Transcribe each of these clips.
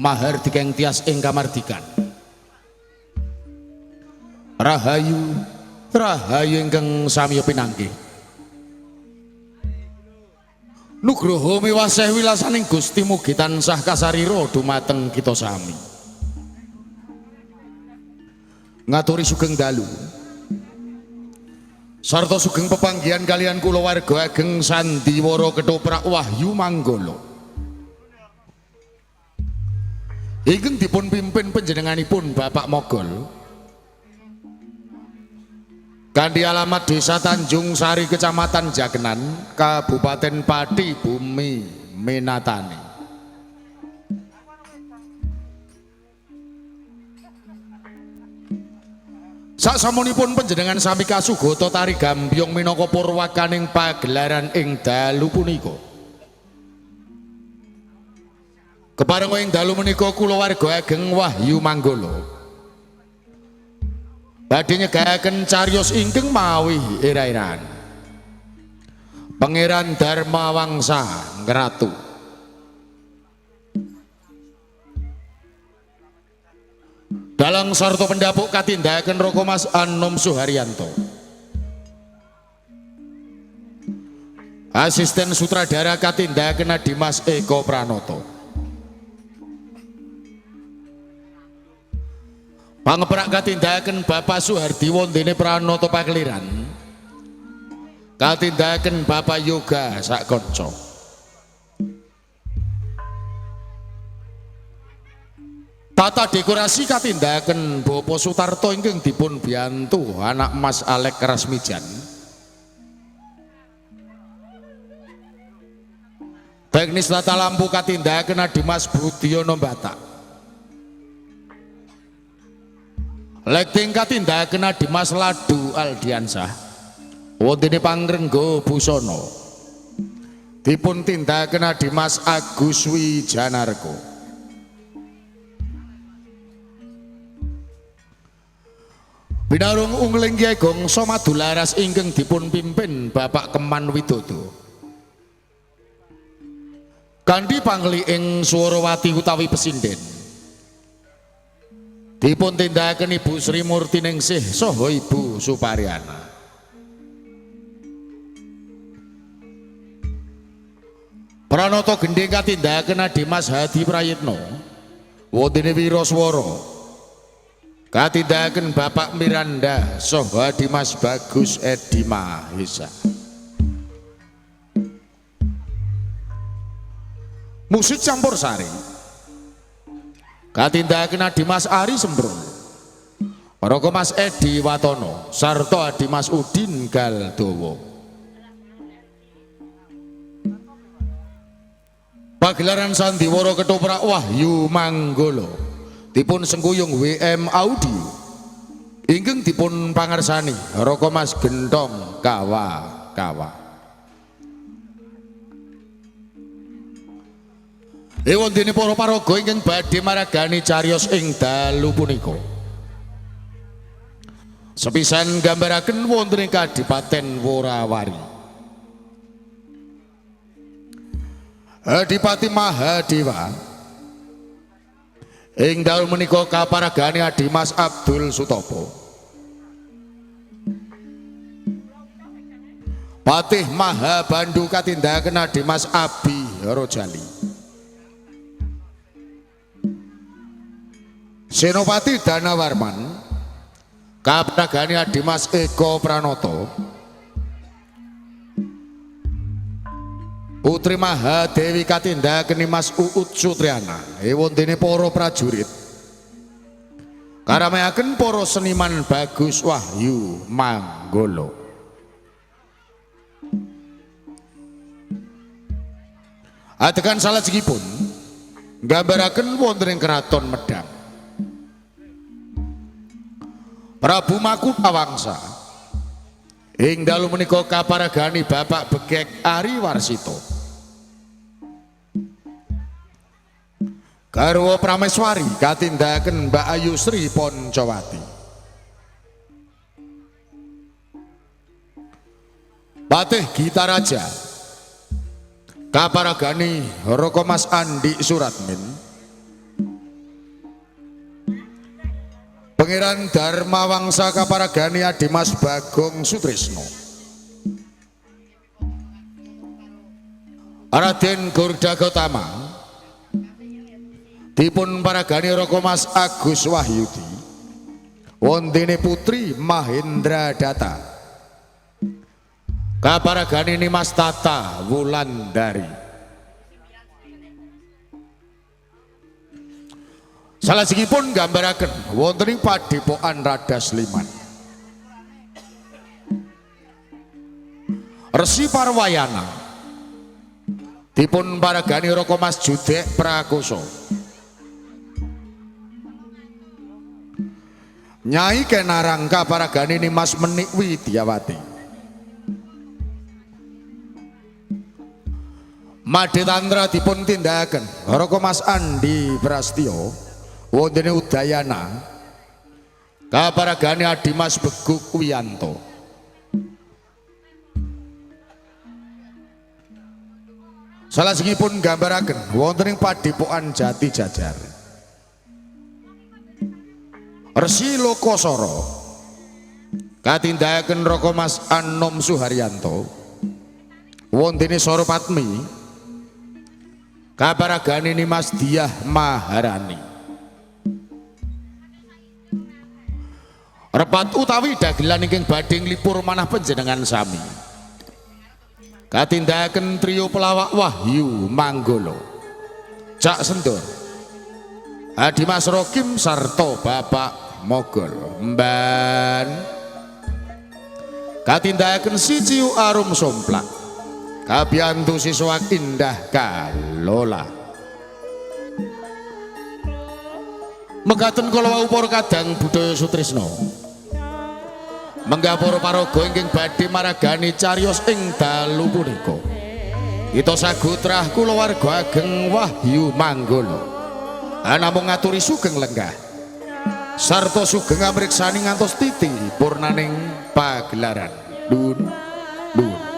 Mahardika ing tias ing kamardikan. Rahayu, rahayu ingkang samiya pinanggih. Nugroho miwasih wilasaning Gusti mugi tansah kasarira dumateng kita sami. Ngaturi sugeng dalu. Sarta sugeng pepanggihan kalian kula warga ageng Sandiwara Ketoprak Wahyu Manggala. Ingkang dipun pimpin panjenenganipun Bapak Mogol kanthi alamat Desa Tanjung Sari Kecamatan Jakenan Kabupaten Pati Bumi Menatani. Sasamunipun panjenengan sami kasugata tari gambyong minangka purwakaning pagelaran ing dalu punika. Kepareng ing dalu menika kula warga ageng Wahyu Manggala badhe nyegahaken cariyos ingkang mawi ira-iraan Pangeran Dharma Wangsa Ngratu. Dalang sarta pendapuk katindakaken Roko Mas Anom Suharyanto. Asisten sutradara katindakaken Dimas Eko Pranoto. Pangeprak katindakaken Bapak Suhardi Wondene Pranoto Pakliran. Katindakaken Bapak Yoga Sakonco. Tata dekorasi katindakaken Bapak Sutarto ingkang dipun biyantu anak Mas Alek Rasmijan. Teknis tata lampu katindakaken Dimas Budiono Batak. Lighting katindakaken Dimas Ladu Aldiansah. Wondene Pangrengga Busana. Dipun tindakaken Dimas Agus Wijanarko. Binarung ungling Kyai Gongso Madularas ingkang dipun pimpin Bapak Keman Widodo. Kanthi pangli ing Swarawati utawi Pesinden. Dipun tindakaken Ibu Sri Murtiningsih saha Ibu Suparyana. Pranoto gendhing katindakaken Dimas Hadi Prayitno. Wondene Wiraswara. Katindakaken Bapak Miranda saha Dimas Bagus Edi Mahesa. Musik campursari katindakaken Dimas Ari Sembrol, Roko Mas Edi Watono sarta Dimas Udin Galdowo. Pagelaran Sandiwara Ketoprak Wahyu Manggala dipun sengguyung WM Audio ingkang dipun pangersani Raka Mas Gentong Kawa-kawa. Wondene para paraga ingkang badhe maragani cariyos ing dalu punika. Sepisan gambaraken wonten ing Kadipaten Worawari. Adipati Mahadewa ing dalu menika kaparagani Adimas Abdul Sutopo. Patih Mahabandu katindaken Adimas Abi Rojali. Senopati Danawarman kaparagani Adimas Eko Pranoto. Putri Mahadewi katindaken Mas Uut Sutriana. Wontene para prajurit karameaken para seniman Bagus Wahyu Manggala. Atekan salajengipun nggambaraken wonten ing Kraton Medang. Prabu Makutawangsa ing dalu menika kaparagani Bapak Begek Ari Warsito. Garwa Prameswari katindaken Mbak Ayu Sri Poncowati. Patih Gita Raja kaparagani Raka Mas Andi Suratmin. Pangeran Dharma Wangsa kaparagani Adimas Bagong Sutrisno. Raden Gurda Gotama dipun paragani Raka Mas Agus Wahyudi. Wontene Putri Mahendra Data kaparagani Nimas Tata Wulandari. Salajengipun nggambaraken wonten ing Padepokan Radas Liman. Resi Parwayana dipun paragani Raka Mas Judek Prakoso. Nyai Kenarang kaparagani Nimas Menik Widyawati. Made Tantra dipun tindakaken Raka Mas Andi Prastyo. Wontene Udayana kaparagani Adimas Beguk Wiyanto. Salajengipun nggambaraken wonten ing Padepokan Jati Jajar. Resi Lokosoro katindakaken Raka Mas Anom Suharyanto. Wontene Soropatmi kaparagani Nimas Diah Maharani. Repat utawi dagelan ingkang badhe nglipur manah panjenengan sami katindaken trio pelawak Wahyu Manggala. Cak Sendur Adimas Rokim sarta Bapak Mogol Mban katindaken Siciu Arum Somplak kabiyantu siswak Indah Kalola. Mekaten kala wau para kadang budaya Sutrisno menggah para paraga ingkang badhe maragani cariyos ing dalu punika. Ita sagutrah kulawarga ageng Wahyu Manggala namung ngaturi sugeng lenggah sarta sugeng amriksani ngantos titi purnaning pagelaran. Dun dun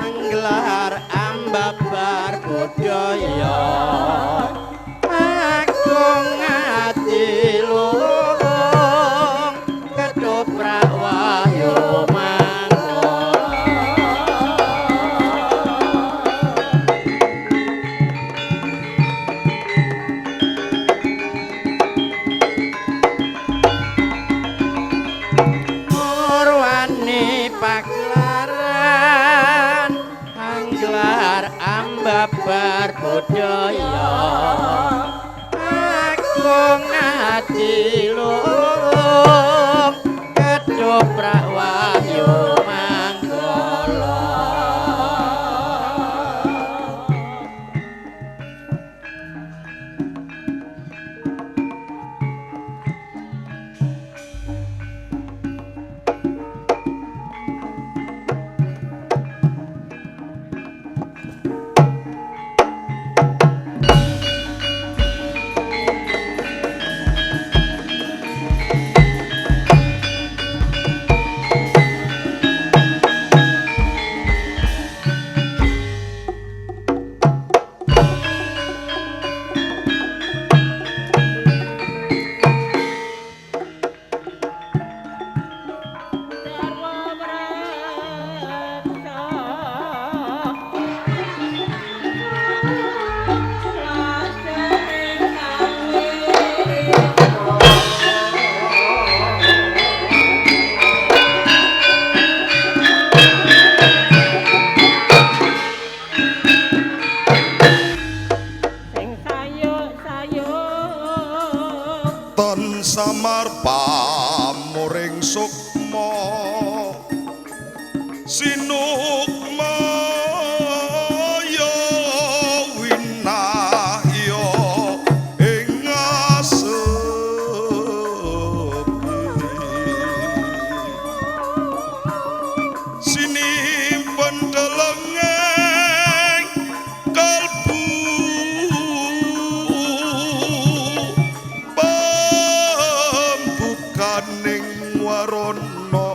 Anglar ambabar budaya pilung ketoprak wahyu manggala. Samar pamuring sukma sinukma ya winahya ing asepi sinimpen delenging kalbu kaning warana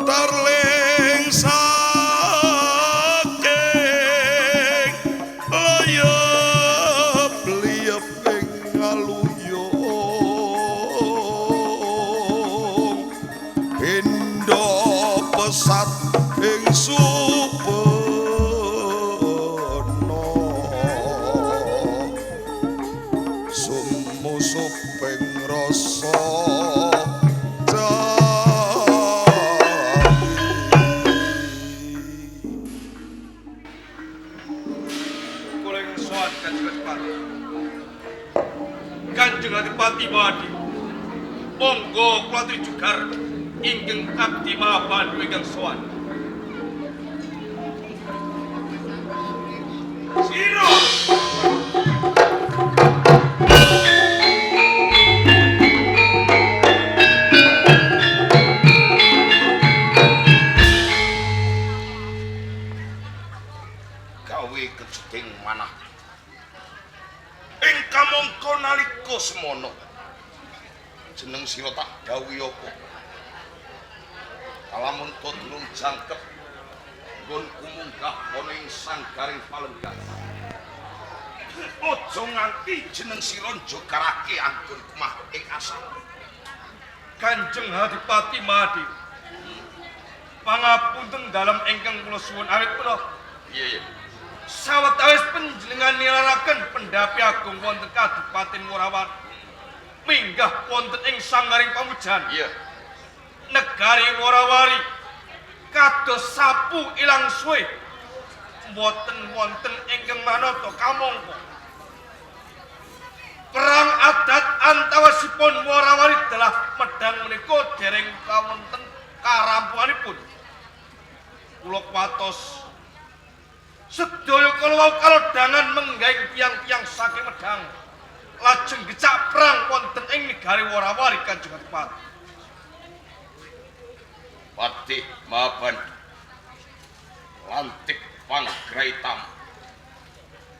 tarling saking layep-liyep ing aluyung pindha pesat ing suping rasa kuling sowan Kanjeng Adipati Madi monggo kula trijugar inggih abdi mahapandu ingkang sowan sira kejeding manah ing kamangka nalika semana jeneng sira tak dawuhi apa kalamun durung jangkep nggonku munggah ana ing sanggaring palenggah aja nganti jeneng sira njogarake anggon kumah ing asal Kanjeng Adipati Madi pangapunten dalam ingkang kula suwun awit kula iya sawetawis panjenengan nilaraken pendapi agung wonten Kadipaten Morawat minggah wonten ing sanggaring pamujan iya negari Morawari kados sapu ilang suwe boten wonten ingkang manata kamangka perang adat antawasipun Morawari telah medang menika dereng kawonten karampunganipun kula kuwatos sedaya kala kalodhangan menggaing tiyang-tiyang saking medang lajeng gecak perang wonten ing negari Morawari Kanjeng Adipati Patih Maban lantik panggraitam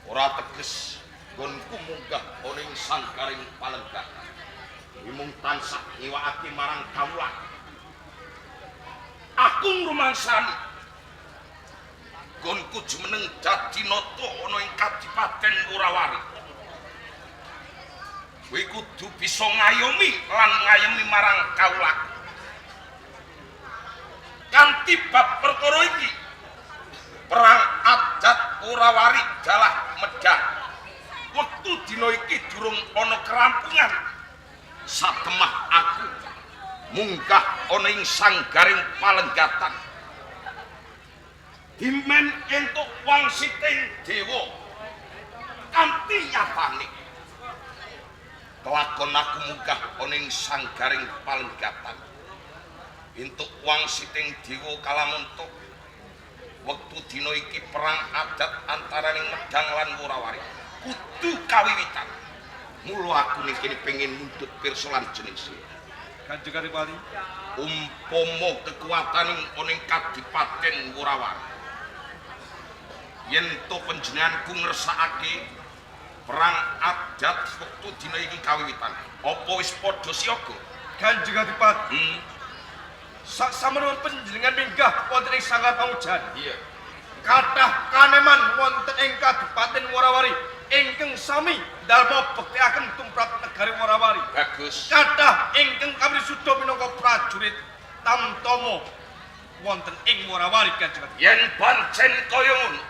ora teges nggonku munggah ana ing sanggaring palenggah mung tansah ngiwakake marang kawula aku ngrumangsani nggonku jumeneng dadi nata ana ing Kadipaten Morawari kowe kudu bisa ngayomi lan ngayomi marang kawula kanthi bab perkara iki perang adat Morawari dalah medhang wektu dina iki durung ana kerampungan satemah aku munggah ana ing sanggaring palenggatan dimen entuk wangsiting dewa kanthi yatane kelakon aku munggah ana ing sanggaring palenggatan entuk wangsiting dewa kalamuntuk wektu dina iki perang adat antaraning Medang lan Worawari kudu kawiwitan mula aku ning kene pengin nuntut pirsa lan jenise Kanjeng Adipati umpama kekuataning ana ing Kadipaten Worawari yen to panjenenganku ngersakake perang adat wektu dina iki kawiwitan apa wis padha siaga Kanjeng Adipati saksamenawa panjenengan minggah wonten ing Sanggar Pamujan iya kathah kaneman wonten ing Kadipaten Worawari ingkang sami dalma bektikaken tumrap negari Worawari bagus kathah ingkang kamrisuda minangka prajurit tamtama wonten ing Worawari Kanjeng Adipati yen pancen kaya ngono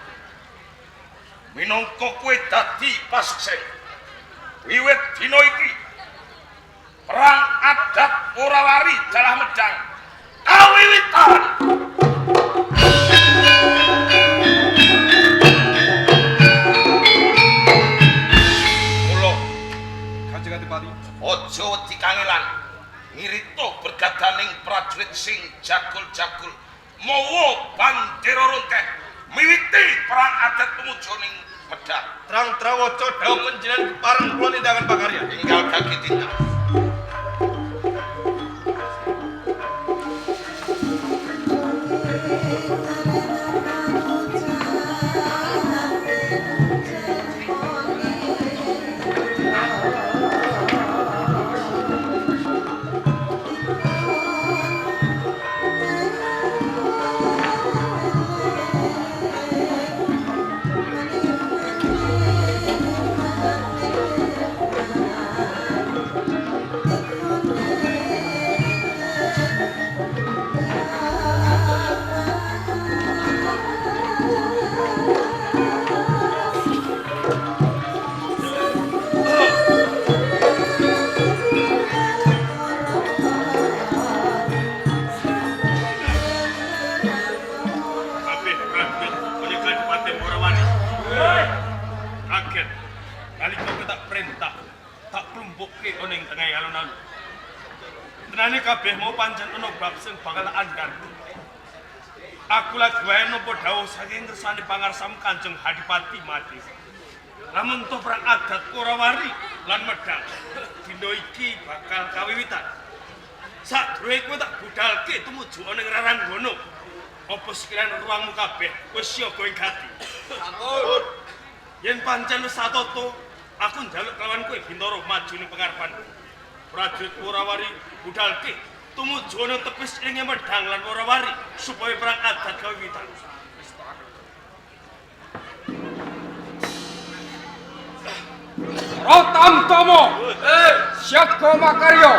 minangka kowe dadi paseksen wiwit dina iki perang adat Worawari dalah Medang kawiwitan mula Kanjeng Adipati aja wedi kangelan ngirito bergadaning prajurit sing jagul-jagul mawa bandera ronteh miwiti perang adat tumuju ning Medang terang-terang waca dawuh panjenengan pareng kula nindakan pakarya tinggal kaki tindak Tenane kabeh mau pancen ana bab sing bakal andhar. Aku lagi wae napa dawuh saking ngersani pangarsam Kanjeng Adipati Mati. Lamun to perang adat Worawari lan Medang, dina iki bakal kawiwitan. Sadurunge kowe tak budhalke tumuju ana ing Raranggono. Apa sekiranya ruangmu kabeh wis siaga ing gati. ampun Yen pancen wis satata, aku njaluk kelawan kowe Bintara maju ning pangarepanku. Prajurit Worawari budhalke tumuju ana tepis ing Medang lan Worawari supaya perang adat kawiwitan. Tamtama Syaga Makarya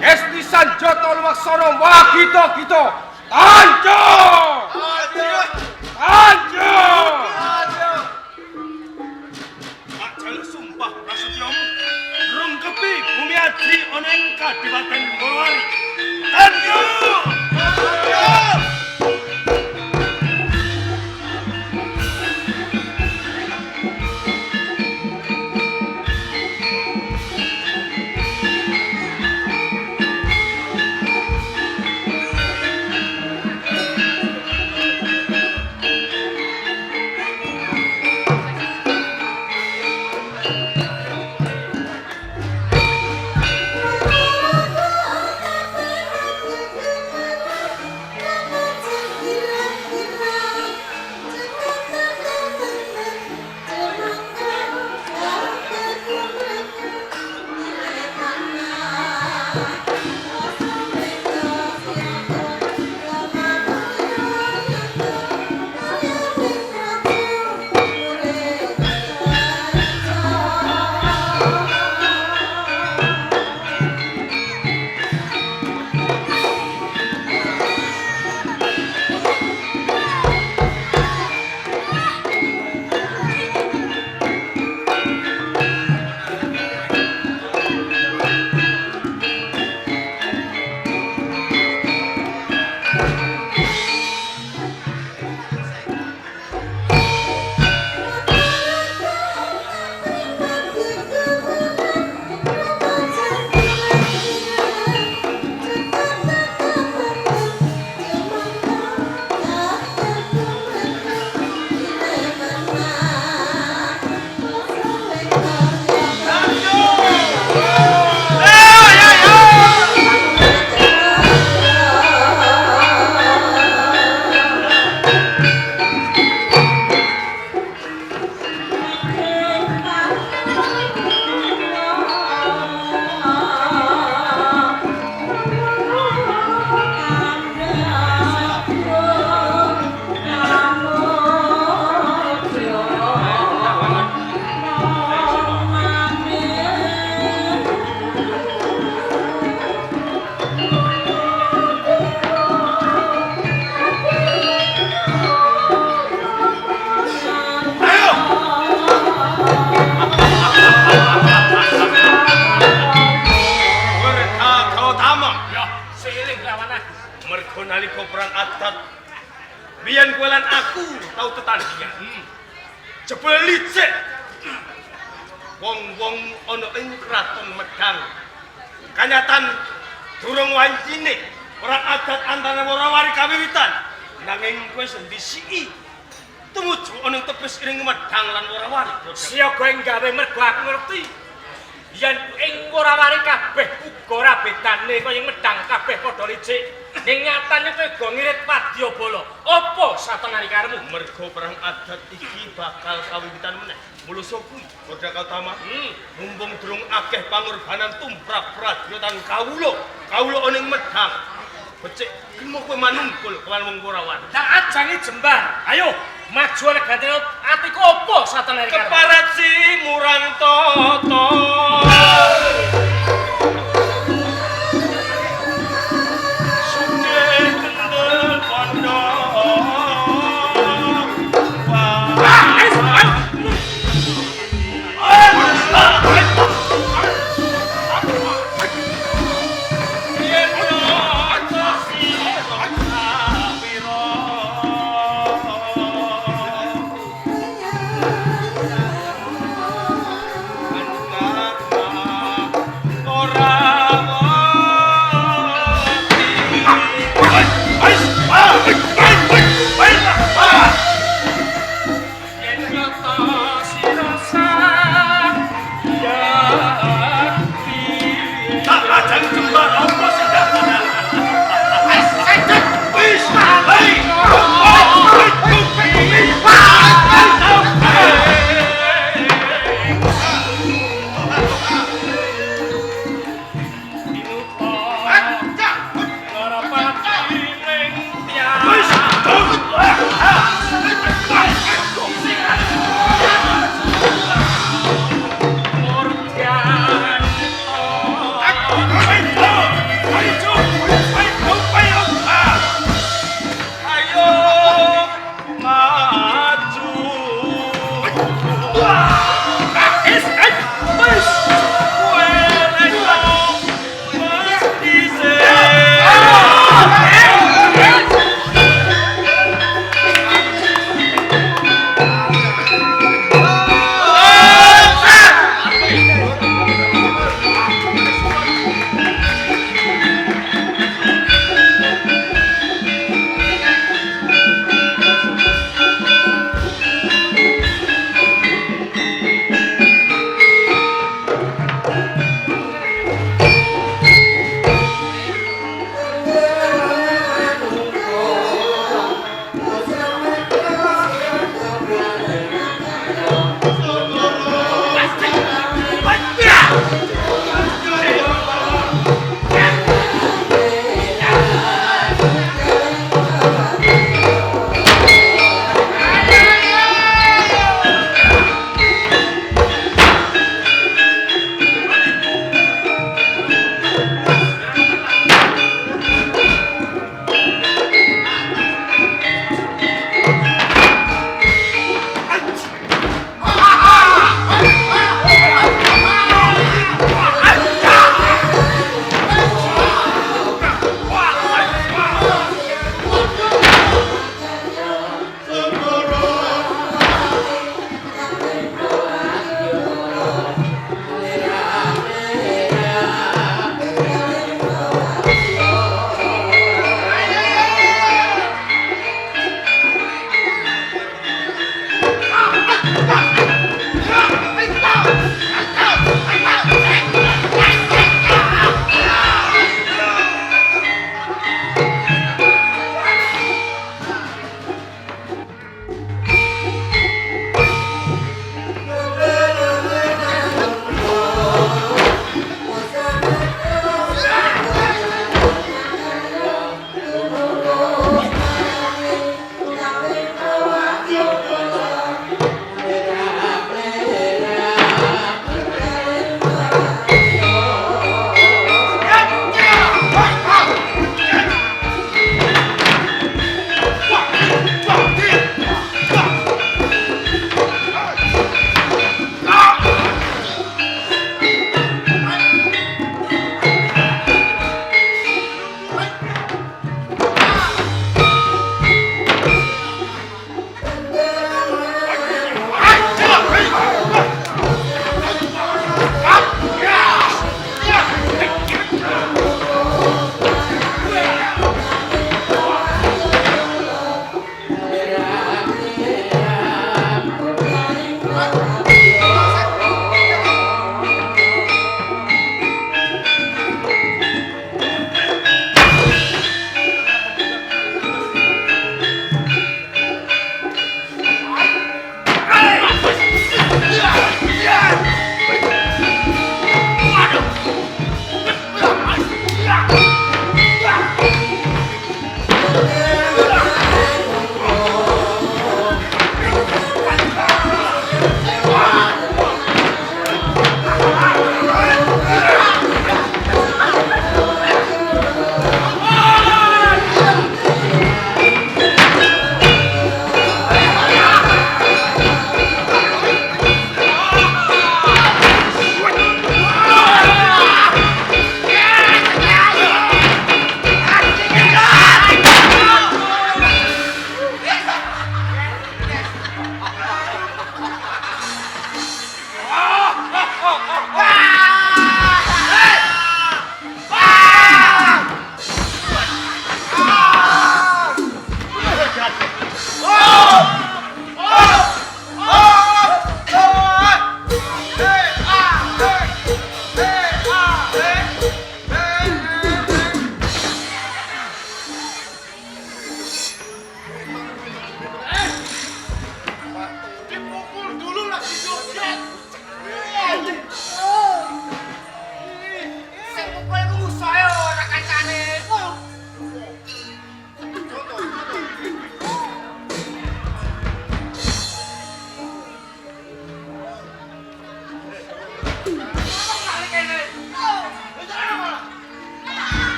Esti Sanjata lumaksana wagita-gita tanjo Jaluk sumpah prasetyamu rungkepi bumi adri ana ing Kadipaten Worawari. Tanjo! biyen kowe lan aku tau tetanggian. Jebul licik. Wong-wong ana ing kraton Medang. Kanyatan durung wancine, ora adat antara Worawari kawiwitan. Nanging kowe sendisi tumuju ana tebes ing Medang lan Worawari. Siaga ing gawe mergo aku ngerti. Yen ing Worawari kabeh uga ora bedane kaya ing Medang kabeh padha licik. Ning nyatane kowe go ngirit wadyabala. Apa satenari karemu? Mergo perang adat iki bakal kawiwitan meneh. Mulusa kuwi Kodha Kautama. Mumpung durung akeh pangorbanan tumrap prajurit kawula ana ing Medang. Becik kemo kowe manungkul kewan wong Worawari. Tak ajange jembar. Ayo maju ana gantene atiku apa satenari karemu? Keparat si murang toto.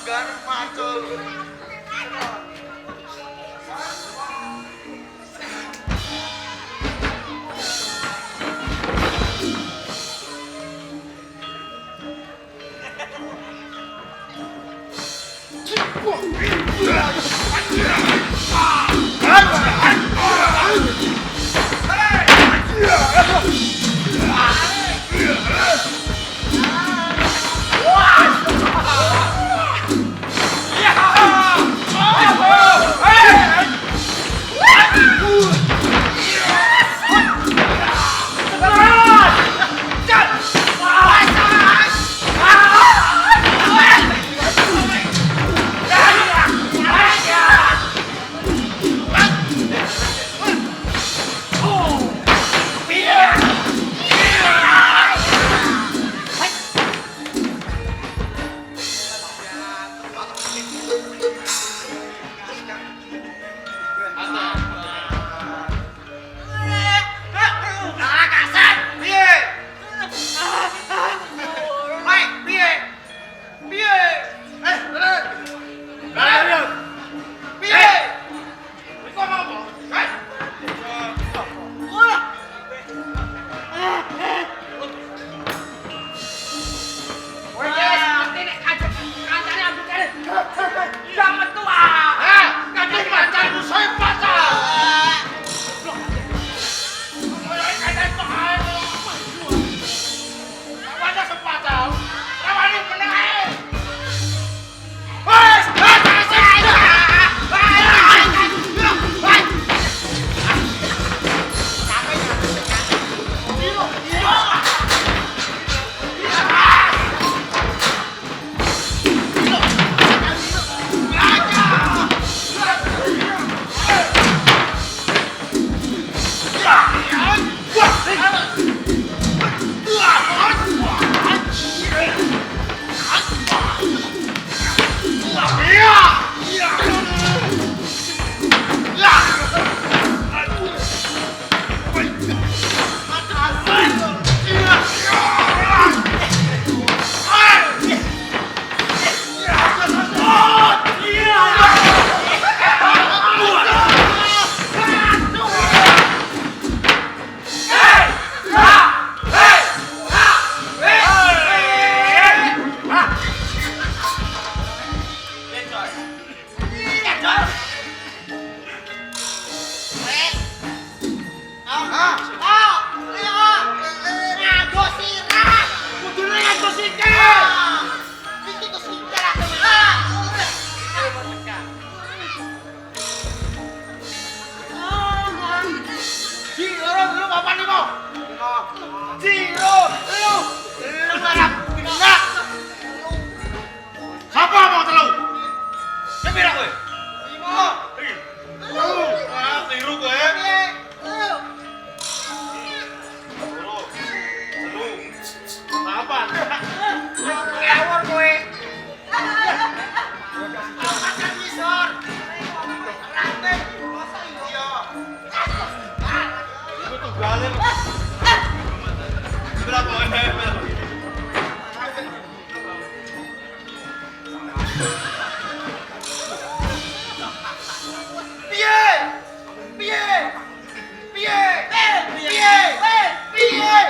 Gar macul. Ciro, lu marah benak. Siapa mau telu? Sepira kowe? 5. Tiru kowe. Apa? Ngawur kowe. Makan ngisor. Rante. Masa iya? Iku tunggale. Berapa? Piye? Piye? Piye? Piye? Piye?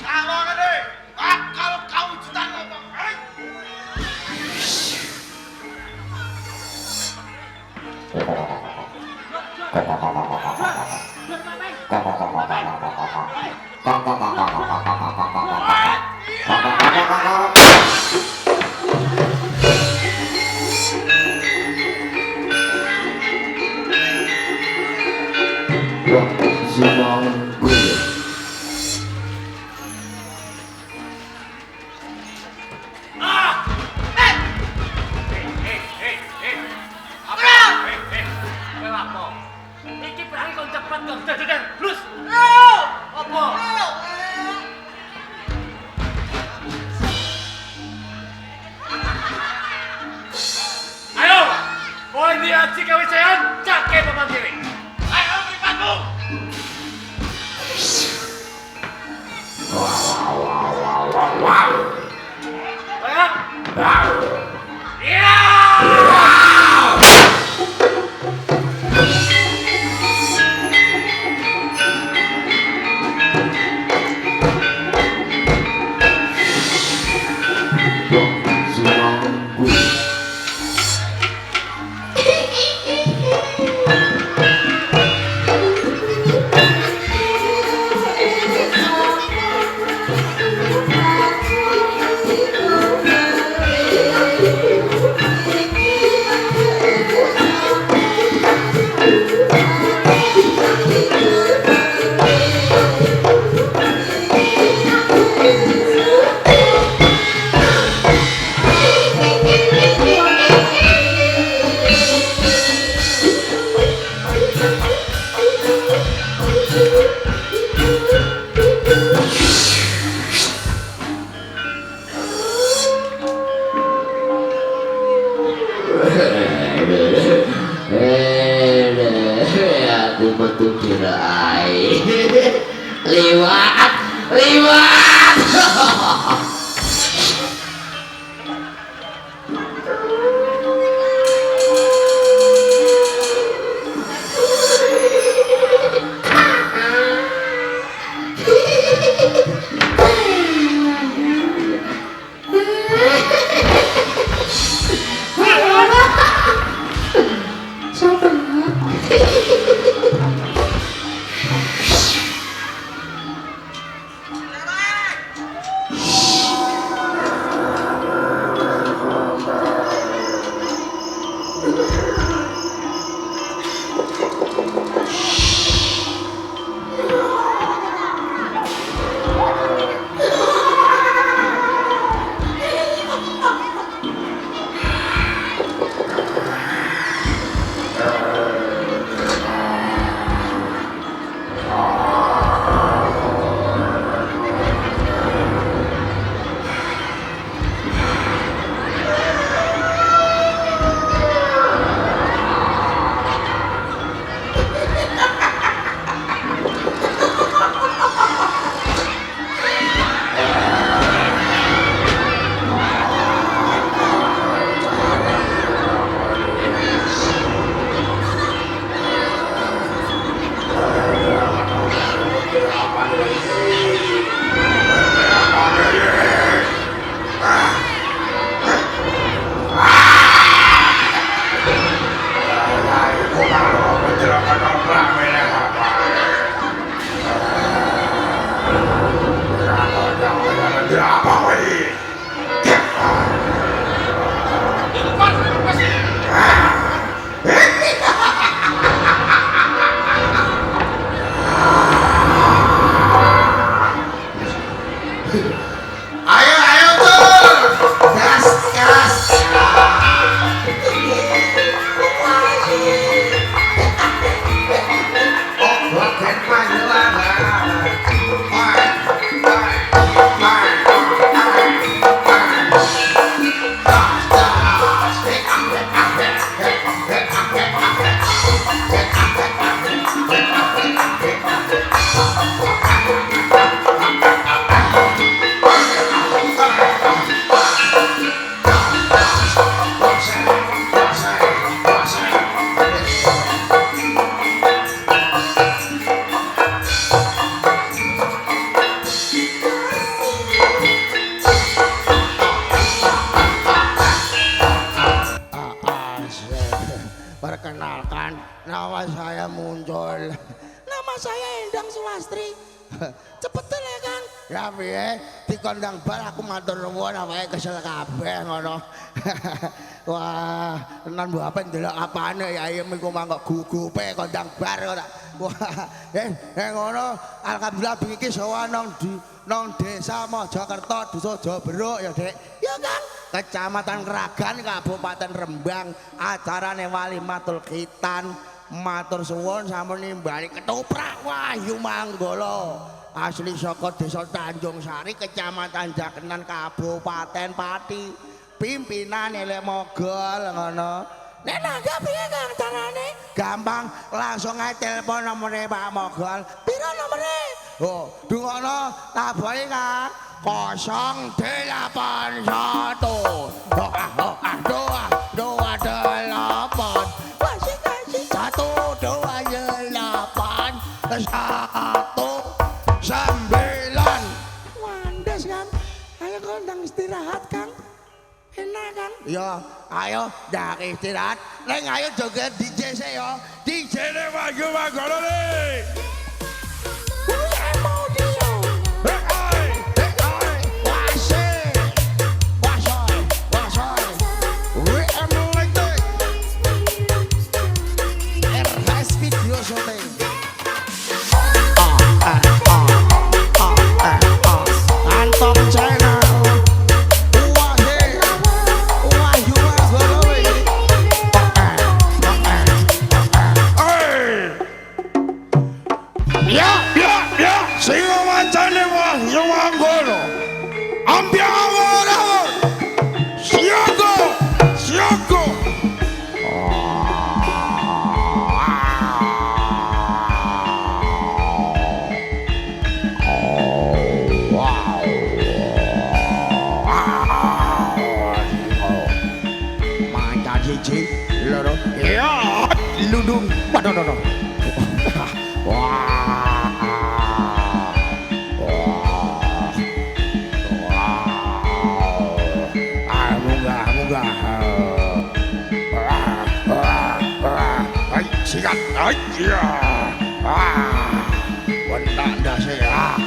Sawangane bakal kawujudan ngomong. Iki perang kon cepet dong, dadar, blus. Apa? Ayo, mulai diaji kewisehan, cake paman diri. Ayo, mripatmu. Aku betul kira liwat liwat. Cepetan ya Kang. Ya piye? Dikondang bal aku matur nuwun awake kesel kabeh ngono. Wah, tenan mbok apa ndelok apane ya ayem iku mangkok gugupe kondang bar kok. Wah, ngono alhamdulillah iki sowan nang desa Mojokerto, Dusun Jobruk ya, Dik. Ya Kang. Kecamatan Kragan, Kabupaten Rembang, acarane Walimatul Khitan. Matur suwun sampun nimbali ketoprak Wahyu Manggala. Asli saka Desa Tanjung Sari, Kecamatan Jakenan, Kabupaten Pati. Pimpinan elek mogol ngono. Nek nanggap piye Kang carane? Gampang, langsung ae telepon nomere Pak Mogol. Piro nomere? Oh, dungono taboke Kang. 081 doa delapan kasih 128 19 mandes kan ayo kondang istirahat Kang enak Kang ya ayo dak istirahat neng ayo joget DJ se yo DJ ne Wahyu Manggala le sikat aja benda dah saya